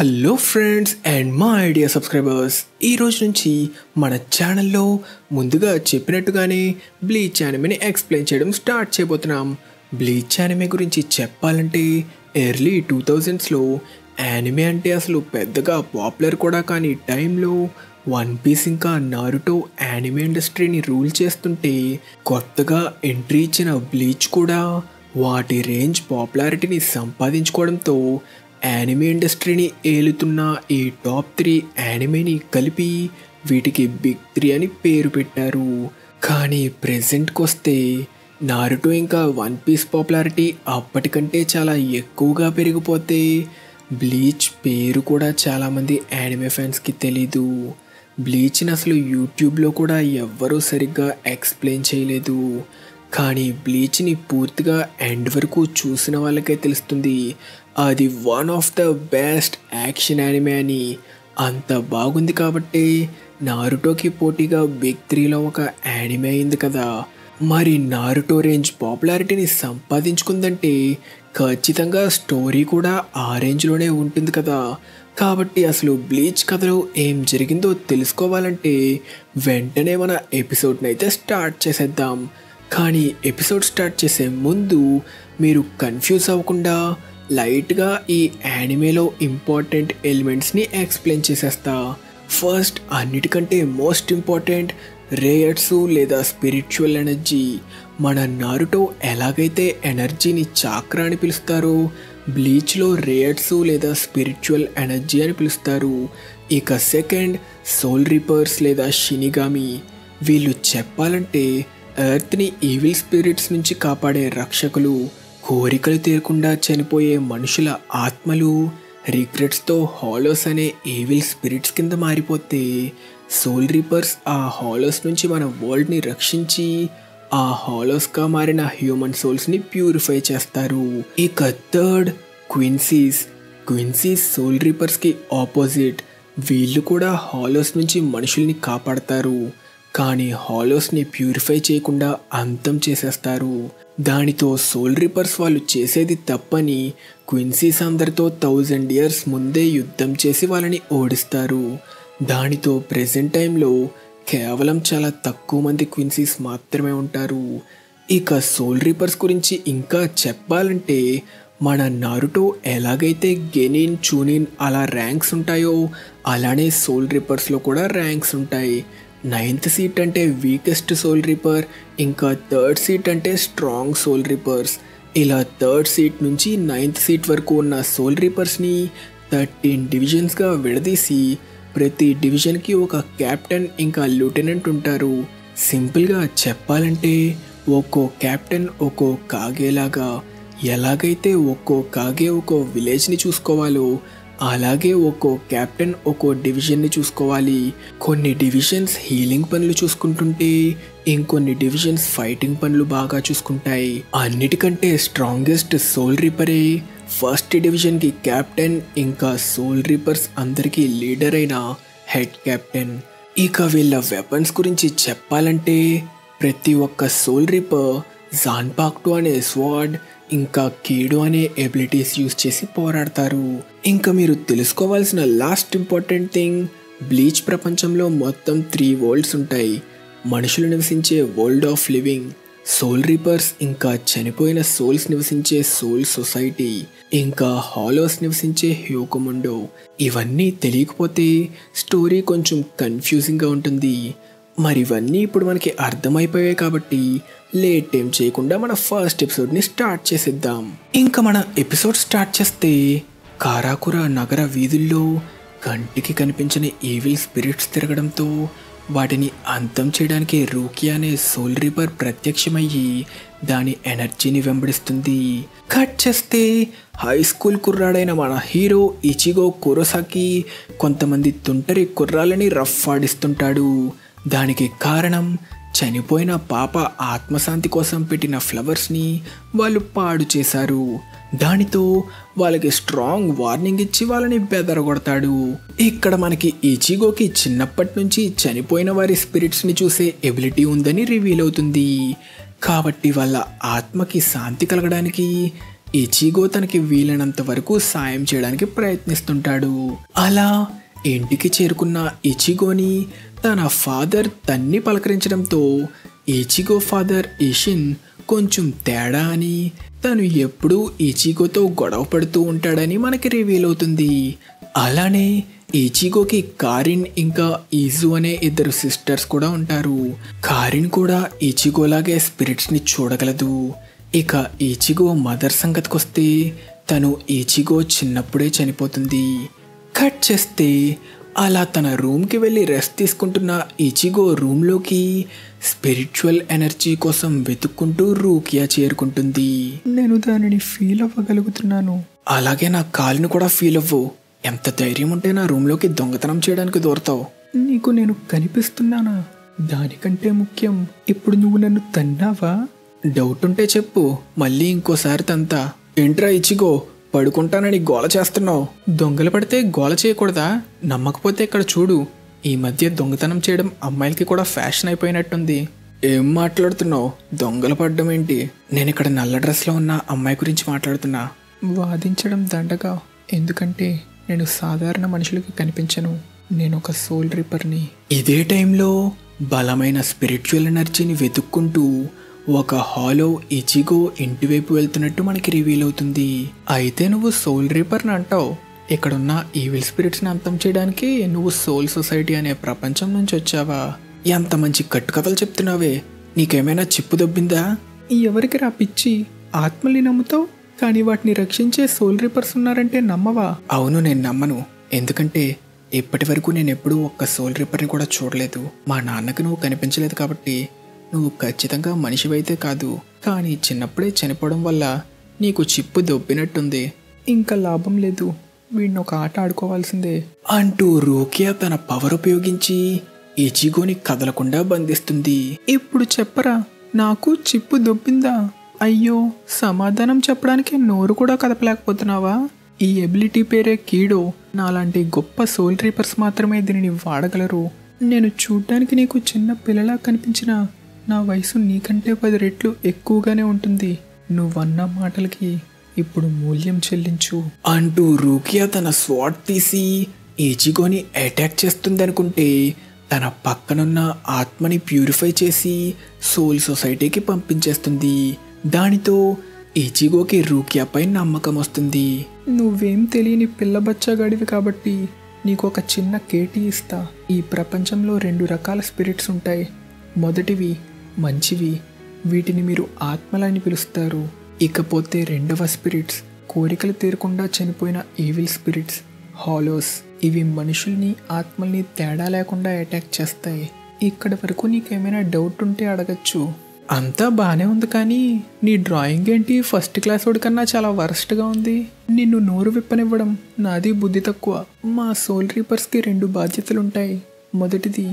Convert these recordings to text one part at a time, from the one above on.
Hello friends and మా idea subscribers, ఈ రోజు నుంచి మన ఛానల్లో ముందుగా చెప్పినట్టుగానే బ్లీచ్ యానిమేని ఎక్స్ప్లెయిన్ చేయడం స్టార్ట్ చేయబోతున్నాం. బ్లీచ్ యానిమే గురించి చెప్పాలంటే ఎర్లీ 2000స్లో యానిమే అంటే అసలు పెద్దగా పాపులర్ కూడా కాని టైంలో వన్ పీస్ ఇంకా నారుటో యానిమే ఇండస్ట్రీని రూల్ చేస్తుంటే కొత్తగా ఎంట్రీ ఇచ్చిన బ్లీచ్ కూడా వాటి రేంజ్ పాపులారిటీని సంపాదించుకోవడంతో యానిమే ఇండస్ట్రీని ఏలుతున్న ఈ టాప్ 3 యానిమేని కలిపి వీటికి బిగ్ 3 అని పేరు పెట్టారు. కానీ ప్రెజెంట్కి వస్తే నారుటో ఇంకా వన్ పీస్ పాపులారిటీ అప్పటికంటే చాలా ఎక్కువగా పెరిగిపోతే బ్లీచ్ పేరు కూడా చాలామంది యానిమే ఫ్యాన్స్కి తెలీదు. బ్లీచ్ని అసలు యూట్యూబ్లో కూడా ఎవ్వరూ సరిగ్గా ఎక్స్ప్లెయిన్ చేయలేదు. కానీ బ్లీచ్ని పూర్తిగా ఎండ్ వరకు చూసిన వాళ్ళకే తెలుస్తుంది అది one of the best action anime అని. అంత బాగుంది కాబట్టి నారుటోకి పోటీగా బిగ్ 3లో ఒక యానిమే అయింది కదా. మరి నారుటో రేంజ్ పాపులారిటీని సంపాదించుకుందంటే ఖచ్చితంగా స్టోరీ కూడా ఆ రేంజ్లోనే ఉంటుంది కదా. కాబట్టి అసలు బ్లీచ్ కథలో ఏం జరిగిందో తెలుసుకోవాలంటే వెంటనే మన ఎపిసోడ్ని అయితే స్టార్ట్ చేసేద్దాం. కానీ ఎపిసోడ్ స్టార్ట్ చేసే ముందు మీరు కన్ఫ్యూజ్ అవ్వకుండా లైట్గా ఈ యానిమేలో ఇంపార్టెంట్ ఎలిమెంట్స్ని ఎక్స్ప్లెయిన్ చేసేస్తా. ఫస్ట్, అన్నిటికంటే మోస్ట్ ఇంపార్టెంట్ రేయట్సు లేదా స్పిరిచువల్ ఎనర్జీ. మన నారుటో ఎలాగైతే ఎనర్జీని చాక్రా అని పిలుస్తారో బ్లీచ్లో రేయట్సు లేదా స్పిరిచువల్ ఎనర్జీ అని పిలుస్తారు. ఇక సెకండ్, సోల్ రీపర్స్ లేదా షినిగామి. వీళ్ళు చెప్పాలంటే ఎర్త్ని ఈవిల్ స్పిరిట్స్ నుంచి కాపాడే రక్షకులు. కోరికలు తీరకుండా చనిపోయే మనుషుల ఆత్మలు రిగ్రెట్స్తో హాలోస్ అనే ఈవిల్ స్పిరిట్స్ కింద మారిపోతే సోల్ రీపర్స్ ఆ హాలోస్ నుంచి మన వరల్డ్ని రక్షించి ఆ హాలోస్గా మారిన హ్యూమన్ సోల్స్ని ప్యూరిఫై చేస్తారు. ఇక థర్డ్, క్విన్సీస్. క్విన్సీస్ సోల్ రీపర్స్కి ఆపోజిట్. వీళ్ళు కూడా హాలోస్ నుంచి మనుషుల్ని కాపాడతారు, కానీ హాలోస్ని ప్యూరిఫై చేయకుండా అంతం చేసేస్తారు. దానితో సోల్ రీపర్స్ వాళ్ళు చేసేది తప్పని క్విన్సీస్ అందరితో 1000 years ముందే యుద్ధం చేసి వాళ్ళని ఓడిస్తారు. దానితో ప్రెజెంట్ టైంలో కేవలం చాలా తక్కువ మంది క్విన్సీస్ మాత్రమే ఉంటారు. ఇక సోల్ రీపర్స్ గురించి ఇంకా చెప్పాలంటే మన నారుటో ఎలాగైతే గెనిన్, చూనిన్ అలా ర్యాంక్స్ ఉంటాయో అలానే సోల్ రీపర్స్లో కూడా ర్యాంక్స్ ఉంటాయి. 9th సీట్ అంటే వీకెస్ట్ సోల్ రీపర్, ఇంకా 3rd సీట్ అంటే స్ట్రాంగ్ సోల్ రీపర్స్. ఇలా 3rd సీట్ నుంచి 9th సీట్ వరకు ఉన్న సోల్ రీపర్స్ని 13 డివిజన్స్గా విడదీసి ప్రతి డివిజన్కి ఒక క్యాప్టెన్ ఇంకా లెఫ్టినెంట్ ఉంటారు. సింపుల్గా చెప్పాలంటే ఒక్కో క్యాప్టెన్ ఒక్కో కాగేలాగా. ఎలాగైతే ఒక్కో కాగే ఒక్కో విలేజ్ని చూసుకోవాలో అలాగే ఒక్కో క్యాప్టెన్ ఒక్కో డివిజన్ని చూసుకోవాలి. కొన్ని డివిజన్స్ హీలింగ్ పనులు చూసుకుంటుంటే ఇంకొన్ని డివిజన్స్ ఫైటింగ్ పనులు బాగా చూసుకుంటాయి. అన్నిటికంటే స్ట్రాంగెస్ట్ సోల్ రీపరే ఫస్ట్ డివిజన్కి క్యాప్టెన్, ఇంకా సోల్ రీపర్స్ అందరికీ లీడర్ అయిన హెడ్ క్యాప్టెన్. ఇక వీళ్ళ వెపన్స్ గురించి చెప్పాలంటే ప్రతి ఒక్క సోల్ రీపర్ జాన్పాక్టు అనే స్వాడ్ ఇంకా కీడు అనే ఎబిలిటీస్ యూజ్ చేసి పోరాడతారు. ఇంకా మీరు తెలుసుకోవాల్సిన లాస్ట్ ఇంపార్టెంట్ థింగ్, బ్లీచ్ ప్రపంచంలో మొత్తం 3 వరల్డ్స్ ఉంటాయి. మనుషులు నివసించే world of living, soul reapers ఇంకా చనిపోయిన సోల్స్ నివసించే సోల్ సొసైటీ, ఇంకా హాలోస్ నివసించే హ్యూకముండో. ఇవన్నీ తెలియకపోతే స్టోరీ కొంచెం కన్ఫ్యూజింగ్గా ఉంటుంది. మరి ఇవన్నీ ఇప్పుడు మనకి అర్థమైపోయాయి కాబట్టి లేట్ ఏం చేయకుండా మన ఫస్ట్ ఎపిసోడ్ని స్టార్ట్ చేసేద్దాం. ఇంకా మన ఎపిసోడ్ స్టార్ట్ చేస్తే కారాకురా నగర వీధుల్లో కంటికి కనిపించని ఈవిల్ స్పిరిట్స్ తిరగడంతో వాటిని అంతం చేయడానికి రూకీ అనే సోల్ రీపర్ ప్రత్యక్షమయ్యి దాని ఎనర్జీని వెంబడిస్తుంది. కట్ చేస్తే హై స్కూల్ కుర్రాడైన మన హీరో ఇచిగో కురోసాకి కొంతమంది తుంటరి కుర్రాలని రఫ్ ఆడిస్తుంటాడు. దానికి కారణం చనిపోయిన పాప ఆత్మశాంతి కోసం పెట్టిన ఫ్లవర్స్ని వాళ్ళు పాడు చేశారు. దానితో వాళ్ళకి స్ట్రాంగ్ వార్నింగ్ ఇచ్చి వాళ్ళని బెదరగొడతాడు. ఇక్కడ మనకి ఇచిగోకి చిన్నప్పటి నుంచి చనిపోయిన వారి స్పిరిట్స్ని చూసే ఎబిలిటీ ఉందని రివీల్ అవుతుంది. కాబట్టి వాళ్ళ ఆత్మకి శాంతి కలగడానికి ఇచిగో తనకి వీలైనంత వరకు సాయం చేయడానికి ప్రయత్నిస్తుంటాడు. అలా ఇంటికి చేరుకున్న ఇచిగోని తన ఫాదర్ తన్ని పలకరించడంతో ఇచిగో ఫాదర్ ఇషిన్ కొంచెం తేడా అని, తను ఎప్పుడూ ఇచిగోతో గొడవ పడుతూ ఉంటాడని మనకి రివీల్ అవుతుంది. అలానే ఇచిగోకి కారిన్ ఇంకా ఈజు అనే ఇద్దరు సిస్టర్స్ కూడా ఉంటారు. కారిన్ కూడా ఇచిగోలాగే స్పిరిట్స్ని చూడగలదు. ఇక ఇచిగో మదర్ సంగతికి వస్తే తను ఇచిగో చిన్నప్పుడే చనిపోతుంది. కట్ చేస్తే అలా తన రూమ్కి వెళ్ళి రెస్ట్ తీసుకుంటున్న ఇచిగో రూమ్లోకి స్పిరిచువల్ ఎనర్జీ కోసం వెతుక్కుంటూ రూకియా చేరుకుంటుంది. నేను దానిని ఫీల్ అవ్వగలుగుతున్నాను. అలాగే నా కాలుని కూడా ఫీల్ అవ్వు. ఎంత ధైర్యం ఉంటే నా రూమ్లోకి దొంగతనం చేయడానికి దూరతావు? నీకు నేను కనిపిస్తున్నానా? దానికంటే ముఖ్యం, ఇప్పుడు నువ్వు నన్ను తన్నావా? డౌట్ ఉంటే చెప్పు, మళ్ళీ ఇంకోసారి తంతా. ఏంట్రా ఇచిగో, పడుకుంటానని గోల చేస్తున్నావు? దొంగలు పడితే గోల చేయకూడదా? నమ్మకపోతే ఇక్కడ చూడు, ఈ మధ్య దొంగతనం చేయడం అమ్మాయిలకి కూడా ఫ్యాషన్ అయిపోయినట్టుంది. ఏం మాట్లాడుతున్నావు? దొంగలు పడ్డం ఏంటి? నేను ఇక్కడ నల్ల డ్రెస్లో ఉన్న అమ్మాయి గురించి మాట్లాడుతున్నా. వాదించడం దండగా, ఎందుకంటే నేను సాధారణ మనుషులకి కనిపించను. నేను ఒక సోల్ రీపర్ని. ఇదే టైంలో బలమైన స్పిరిచువల్ ఎనర్జీని వెతుక్కుంటూ ఒక హాలో ఇచిగో ఇంటివైపు వెళ్తున్నట్టు మనకి రివీల్ అవుతుంది. అయితే నువ్వు సోల్ రీపర్ని అంటావు. ఇక్కడున్న ఈవిల్ స్పిరిట్స్ని అంతం చేయడానికి నువ్వు సోల్ సొసైటీ అనే ప్రపంచం నుంచి వచ్చావా? ఎంత మంచి కట్టుకథలు చెప్తున్నావే. నీకేమైనా చిప్పు దొబ్బిందా? ఎవరికి రా పిచ్చి? ఆత్మల్ని నమ్ముతావు, కానీ వాటిని రక్షించే సోల్ రీపర్స్ ఉన్నారంటే నమ్మవా? అవును, నేను నమ్మను. ఎందుకంటే ఇప్పటి వరకు నేను ఎప్పుడూ ఒక్క సోల్ రీపర్ని కూడా చూడలేదు. మా నాన్నకు నువ్వు కనిపించలేదు కాబట్టి నువ్వు ఖచ్చితంగా మనిషివైతే కాదు. కానీ చిన్నప్పుడే చనిపోవడం వల్ల నీకు చిప్పు దొబ్బినట్టుంది. ఇంకా లాభం లేదు, వీడిని ఒక ఆట ఆడుకోవాల్సిందే అంటూ రూకియా తన పవర్ ఉపయోగించి ఇచిగోని కదలకుండా బంధిస్తుంది. ఇప్పుడు చెప్పరా, నాకు చిప్పు దొబ్బిందా? అయ్యో, సమాధానం చెప్పడానికి నోరు కూడా కదపలేకపోతున్నావా? ఈ ఎబిలిటీ పేరే కీడో. నాలాంటి గొప్ప సోల్ రీపర్స్ మాత్రమే దీనిని వాడగలరు. నేను చూడ్డానికి నీకు చిన్న పిల్లలా కనిపించిన నా వయసు నీకంటే 10 రెట్లు ఎక్కువగానే ఉంటుంది. నువ్వన్న మాటలకి ఇప్పుడు మూల్యం చెల్లించు అంటూ రూకియా తన స్వాట్ తీసి ఇచిగోని అటాక్ చేస్తుందనుకుంటే తన పక్కనున్న ఆత్మని ప్యూరిఫై చేసి సోల్ సొసైటీకి పంపించేస్తుంది. దానితో ఇచిగోకి రూకియాపై నమ్మకం వస్తుంది. నువ్వేం తెలియని పిల్లబచ్చగాడివి కాబట్టి నీకు ఒక చిన్న కేటీ ఇస్తా. ఈ ప్రపంచంలో 2 రకాల స్పిరిట్స్ ఉంటాయి. మొదటివి మంచివి, వీటిని మీరు ఆత్మలని పిలుస్తారు. ఇకపోతే రెండవ స్పిరిట్స్ కోరికలు తీరకుండా చనిపోయిన ఈవిల్ స్పిరిట్స్, హాలోస్. ఇవి మనుషుల్ని ఆత్మల్ని తేడా లేకుండా అటాక్ చేస్తాయి. ఇక్కడ వరకు నీకేమైనా డౌట్ ఉంటే అడగచ్చు. అంతా బాగానే ఉంది, కానీ నీ డ్రాయింగ్ ఏంటి ఫస్ట్ క్లాస్ వాడి కన్నా చాలా వరస్ట్గా ఉంది. నిన్ను నోరు విప్పనివ్వడం నాది బుద్ధి తక్కువ. మా సోల్ రీపర్స్కి 2 బాధ్యతలుంటాయి. మొదటిది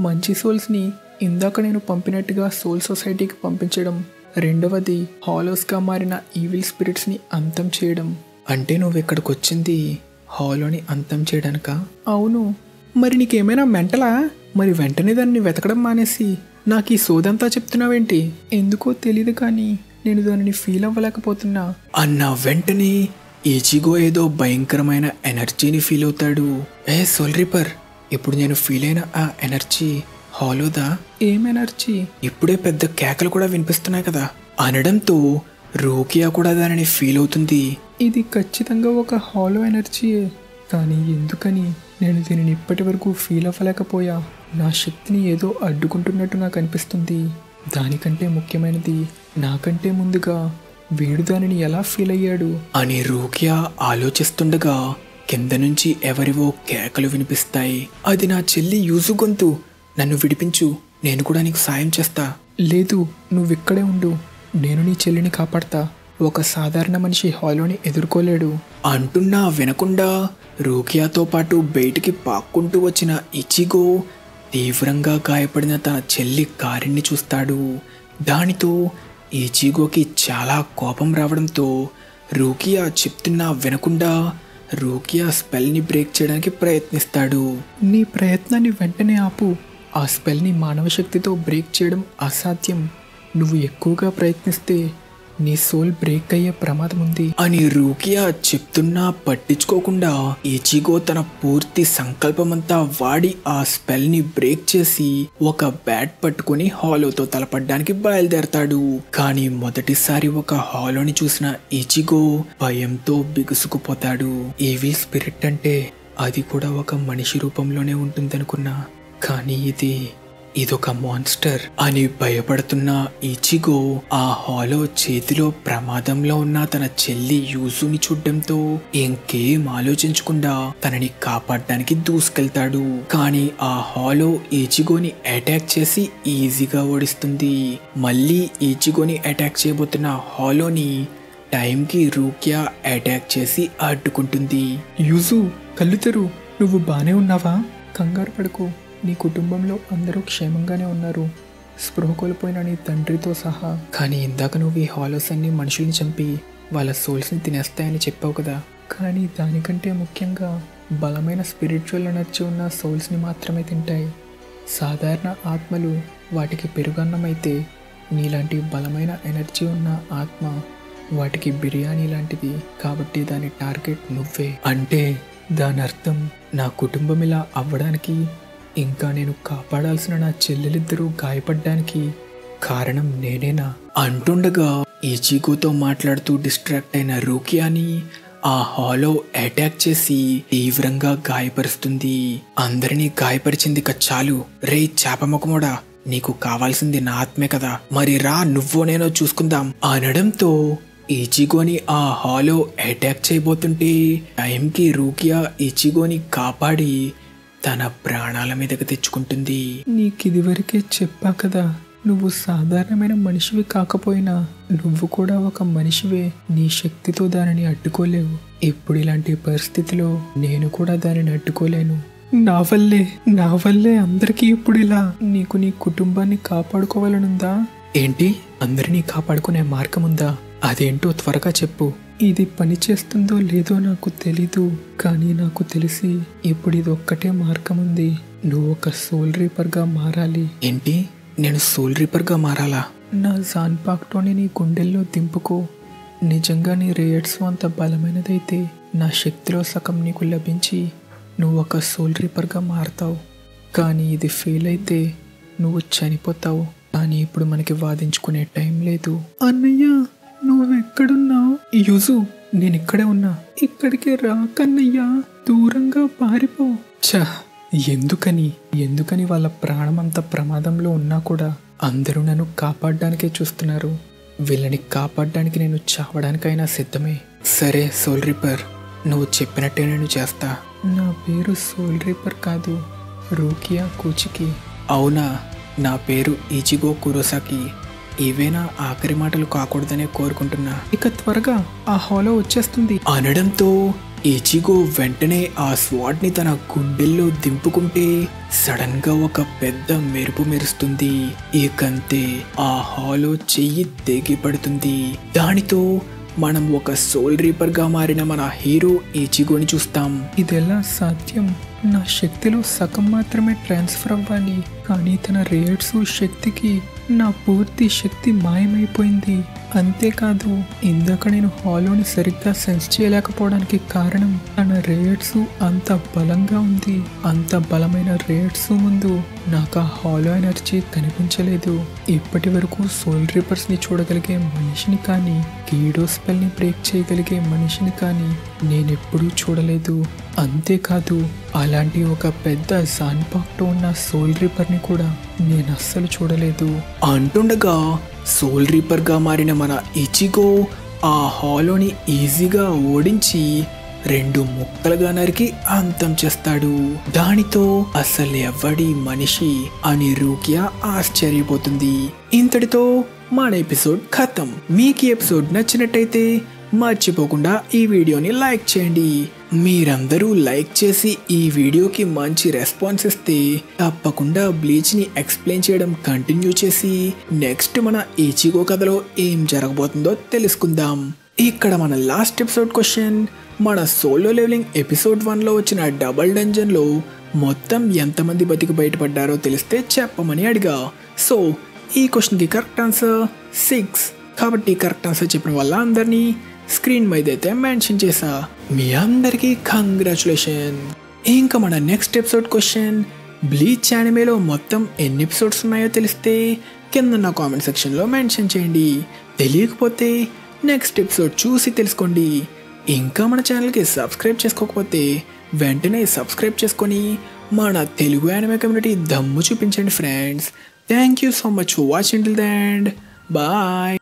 మంచి సోల్స్ని ఇందాక నేను పంపినట్టుగా సోల్ సొసైటీకి పంపించడం. రెండవది హాలోస్గా మారిన ఈవిల్ స్పిరిట్స్ని అంతం చేయడం. అంటే నువ్వు ఇక్కడికి వచ్చింది హాలోని అంతం చేయడానికా? అవును. మరి నీకేమైనా మెంటలా? మరి వెంటనే దాన్ని వెతకడం మానేసి నాకు ఈ సోదంతా చెప్తున్నావేంటి? ఎందుకో తెలీదు, కానీ నేను దానిని ఫీల్ అవ్వలేకపోతున్నా అన్న వెంటనే ఇచిగో ఏదో భయంకరమైన ఎనర్జీని ఫీల్ అవుతాడు. సోల్ రీపర్, ఇప్పుడు నేను ఫీల్ అయిన ఆ ఎనర్జీ హాలోదా? ఏం ఎనర్జీ? ఇప్పుడే పెద్ద కేకలు కూడా వినిపిస్తున్నాయి కదా అనడంతో రూకియా కూడా దానిని ఫీల్ అవుతుంది. ఇది ఖచ్చితంగా ఒక హాలో ఎనర్జీయే, కానీ ఎందుకని నేను దీనిని ఇప్పటి వరకు ఫీల్ అవ్వలేకపోయా? నా శక్తిని ఏదో అడ్డుకుంటున్నట్టు నాకు అనిపిస్తుంది. దానికంటే ముఖ్యమైనది, నాకంటే ముందుగా వీడు దానిని ఎలా ఫీల్ అయ్యాడు అని రూకియా ఆలోచిస్తుండగా కింద నుంచి ఎవరివో కేకలు వినిపిస్తాయి. అది నా చెల్లి యూజు గొంతు. నన్ను విడిపించు, నేను కూడా నీకు సాయం చేస్తా. లేదు, నువ్విక్కడే ఉండు, నేను నీ చెల్లిని కాపాడతా. ఒక సాధారణ మనిషి హాలోని ఎదుర్కోలేడు అంటున్నా వినకుండా రూకియాతో పాటు బయటికి పాక్కుంటూ వచ్చిన ఇచిగో తీవ్రంగా గాయపడిన తన చెల్లి కారిన్ని చూస్తాడు. దానితో ఇచిగోకి చాలా కోపం రావడంతో రూకియా చెప్తున్నా వినకుండా రూకియా స్పెల్ని బ్రేక్ చేయడానికి ప్రయత్నిస్తాడు. నీ ప్రయత్నాన్ని వెంటనే ఆపు. ఆ స్పెల్ని మానవ శక్తితో బ్రేక్ చేయడం అసాధ్యం. నువ్వు ఎక్కువగా ప్రయత్నిస్తే నీ సోల్ బ్రేక్ అయ్యే ప్రమాదం ఉంది అని రూకియా చెప్తున్నా పట్టించుకోకుండా ఇచిగో తన పూర్తి సంకల్పమంతా వాడి ఆ స్పెల్ ని బ్రేక్ చేసి ఒక బ్యాట్ పట్టుకుని హాలోతో తలపడ్డానికి బయలుదేరతాడు. కానీ మొదటిసారి ఒక హాలోని చూసిన ఇచిగో భయంతో బిగుసుకుపోతాడు. ఈవిల్ స్పిరిట్ అంటే అది కూడా ఒక మనిషి రూపంలోనే ఉంటుందనుకున్నా, కానీ ఇదొక మాన్స్టర్ అని భయపడుతున్న ఇచిగో ఆ హాలో చేతిలో ప్రమాదంలో ఉన్న తన చెల్లి యూజుని చూడ్డంతో ఇంకేం ఆలోచించకుండా తనని కాపాడడానికి దూసుకెళ్తాడు. కానీ ఆ హాలో ఇచిగోని అటాక్ చేసి ఈజీగా ఓడిస్తుంది. మళ్ళీ ఇచిగోని అటాక్ చేయబోతున్న హాలోని టైంకి రూకియా అటాక్ చేసి అడ్డుకుంటుంది. యూజు, కళ్ళు తెరు, నువ్వు బానే ఉన్నావా? కంగారు పడుకో, నీ కుటుంబంలో అందరూ క్షేమంగానే ఉన్నారు, స్పృహ కోల్పోయిన నీ తండ్రితో సహా. కానీ ఇందాక నువ్వు ఈ హాలోస్ అన్ని మనుషుల్ని చంపి వాళ్ళ సోల్స్ని తినేస్తాయని చెప్పావు కదా. కానీ దానికంటే ముఖ్యంగా బలమైన స్పిరిచువల్ ఎనర్జీ ఉన్న సోల్స్ని మాత్రమే తింటాయి. సాధారణ ఆత్మలు వాటికి పెరుగన్నం అయితే, నీలాంటి బలమైన ఎనర్జీ ఉన్న ఆత్మ వాటికి బిర్యానీ లాంటిది. కాబట్టి దాని టార్గెట్ నువ్వే. అంటే దాని అర్థం నా కుటుంబం ఇలా అవ్వడానికి, ఇంకా నేను కాపాడాల్సిన నా చెల్లెలిద్దరూ గాయపడ్డానికి కారణం నేనేనా అంటుండగా ఇచిగోతో మాట్లాడుతూ డిస్ట్రాక్ట్ అయిన రూకియాని ఆ హాలో అటాక్ చేసి తీవ్రంగా గాయపరుస్తుంది. అందరినీ గాయపరిచింది చాలు. రే చేపముఖముడా, నీకు కావాల్సింది నా ఆత్మే కదా, మరి రా నువ్వో నేనో చూసుకుందాం అనడంతో ఇచిగోని ఆ హాలో అటాక్ చేయబోతుంటే టైంకి రూకియా ఇచిగోని కాపాడి తన ప్రాణాల మీదకి తెచ్చుకుంటుంది. నీకిదివరకే చెప్పా కదా, నువ్వు సాధారణమైన మనిషివి కాకపోయినా నువ్వు కూడా ఒక మనిషివే. నీ శక్తితో దానిని అడ్డుకోలేవు. ఇప్పుడు ఇలాంటి పరిస్థితిలో నేను కూడా దానిని అడ్డుకోలేను. నా వల్లే అందరికీ ఇప్పుడు ఇలా. నీకు నీ కుటుంబాన్ని కాపాడుకోవాలనుందా? ఏంటి, అందరినీ కాపాడుకునే మార్గం ఉందా? అదేంటో త్వరగా చెప్పు. ఇది పని చేస్తుందో లేదో నాకు తెలీదు, కానీ నాకు తెలిసి ఇప్పుడు ఇది ఒక్కటే మార్గం ఉంది. నువ్వు ఒక సోల్ రీపర్గా మారాలి. ఏంటి, నేను సోల్ రీపర్గా మారాలా? నా జాన్పాక్టోని నీ గుండెల్లో దింపుకో. నిజంగా నీ రేయట్స్ అంత బలమైనదైతే నా శక్తిలో సగం నీకు లభించి నువ్వు ఒక సోల్ రీపర్గా మారుతావు. కానీ ఇది ఫెయిల్ అయితే నువ్వు చనిపోతావు. కానీ ఇప్పుడు మనకి వాదించుకునే టైం లేదు. అన్నయ్య, నువ్వెక్కడున్నావు? యూజు, నేనిక్కడే ఉన్నా. ఇక్కడికి రాకన్నయ్యా, దూరంగా పారిపో. ఎందుకని వాళ్ళ ప్రాణమంత ప్రమాదంలో ఉన్నా కూడా అందరూ నన్ను కాపాడడానికే చూస్తున్నారు. వీళ్ళని కాపాడడానికి నేను చావడానికైనా సిద్ధమే. సరే సోల్ రీపర్, నువ్వు చెప్పినట్టే నేను చేస్తా. నా పేరు సోల్ రీపర్ కాదు, రూకియా కుచికి. అవునా? నా పేరు ఇచిగో కురోసాకి. ఇవేనా ఆఖరి మాటలు కాకూడదనే కోరుకుంటున్నా. ఇక త్వరగా ఆ హాలో వచ్చేస్తుంది అనడంతో ఇచిగో వెంటనే ఆ స్వాడ్ ని తన గుండెల్లో దింపుకుంటే సడన్ గా ఒక పెద్ద మెరుపు మెరుస్తుంది. ఇకంతే ఆ హాలో చెయ్యి తెగి పడుతుంది. దానితో మనం ఒక సోల్ రీపర్ గా మారిన మన హీరో ఇచిగోని చూస్తాం. ఇదెలా సాధ్యం? నా శక్తిలో సగం మాత్రమే ట్రాన్స్ఫర్ అవ్వాలి, కానీ తన రేయట్స్ శక్తికి నా పూర్తి శక్తి మాయమైపోయింది. అంతేకాదు, ఇందాక నేను హాలోని సరిగ్గా సెన్స్ చేయలేకపోవడానికి కారణం తన రేయట్స్ అంత బలంగా ఉంది. అంత బలమైన రేయట్స్ ముందు నాకు ఆ హాలో ఎనర్జీ కనిపించలేదు. ఇప్పటి వరకు సోల్ రీపర్స్ ని చూడగలిగే మనిషిని కానీ, కీడో స్పెల్ ని బ్రేక్ చేయగలిగే మనిషిని కానీ నేనెప్పుడూ చూడలేదు. అంతేకాదు, అలాంటి ఒక పెద్ద జాన్పాక్టో ఉన్న సోల్ రీపర్ ని కూడా నేను అస్సలు చూడలేదు అంటుండగా సోల్ రీపర్ గా మారిన మన ఇచిగో ఆ హాలోని ఈజీగా ఓడించి 2 ముక్కలుగా నరికి అంతం చేస్తాడు. దానితో అసలు ఎవడి మనిషి అని రూకియా ఆశ్చర్యపోతుంది. ఇంతటితో మన ఎపిసోడ్ ఖతం. మీకు ఈ ఎపిసోడ్ నచ్చినట్టయితే మర్చిపోకుండా ఈ వీడియోని లైక్ చేయండి. మీరందరూ లైక్ చేసి ఈ వీడియోకి మంచి రెస్పాన్స్ ఇస్తే తప్పకుండా బ్లీచ్ ని ఎక్స్ప్లెయిన్ చేయడం కంటిన్యూ చేసి నెక్స్ట్ మన ఇచిగో కథలో ఏం జరగబోతుందో తెలుసుకుందాం. ఇక్కడ మన లాస్ట్ ఎపిసోడ్ క్వశ్చన్, మన సోలో లెవెలింగ్ ఎపిసోడ్ 1లో వచ్చిన డబుల్ డంజన్ లో మొత్తం ఎంతమంది బతికి బయటపడ్డారో తెలిస్తే చెప్పమని అడిగా. సో ఈ క్వశ్చన్ కి కరెక్ట్ ఆన్సర్ 6. కాబట్టి కరెక్ట్ ఆన్సర్ చెప్పిన వాళ్ళందరినీ స్క్రీన్ మీద అయితే మెన్షన్ చేసా. మీ అందరికీ కంగ్రాచులేషన్. ఇంకా మన నెక్స్ట్ ఎపిసోడ్ క్వశ్చన్, బ్లీచ్ యానిమేలో మొత్తం ఎన్ని ఎపిసోడ్స్ ఉన్నాయో తెలిస్తే కింద నా కామెంట్ సెక్షన్లో మెన్షన్ చేయండి. తెలియకపోతే నెక్స్ట్ ఎపిసోడ్ చూసి తెలుసుకోండి. ఇంకా మన ఛానల్కి సబ్స్క్రైబ్ చేసుకోకపోతే వెంటనే సబ్స్క్రైబ్ చేసుకొని మన తెలుగు యానిమే కమ్యూనిటీ దమ్ము చూపించండి friends. Thank you so much for watching till the end. Bye.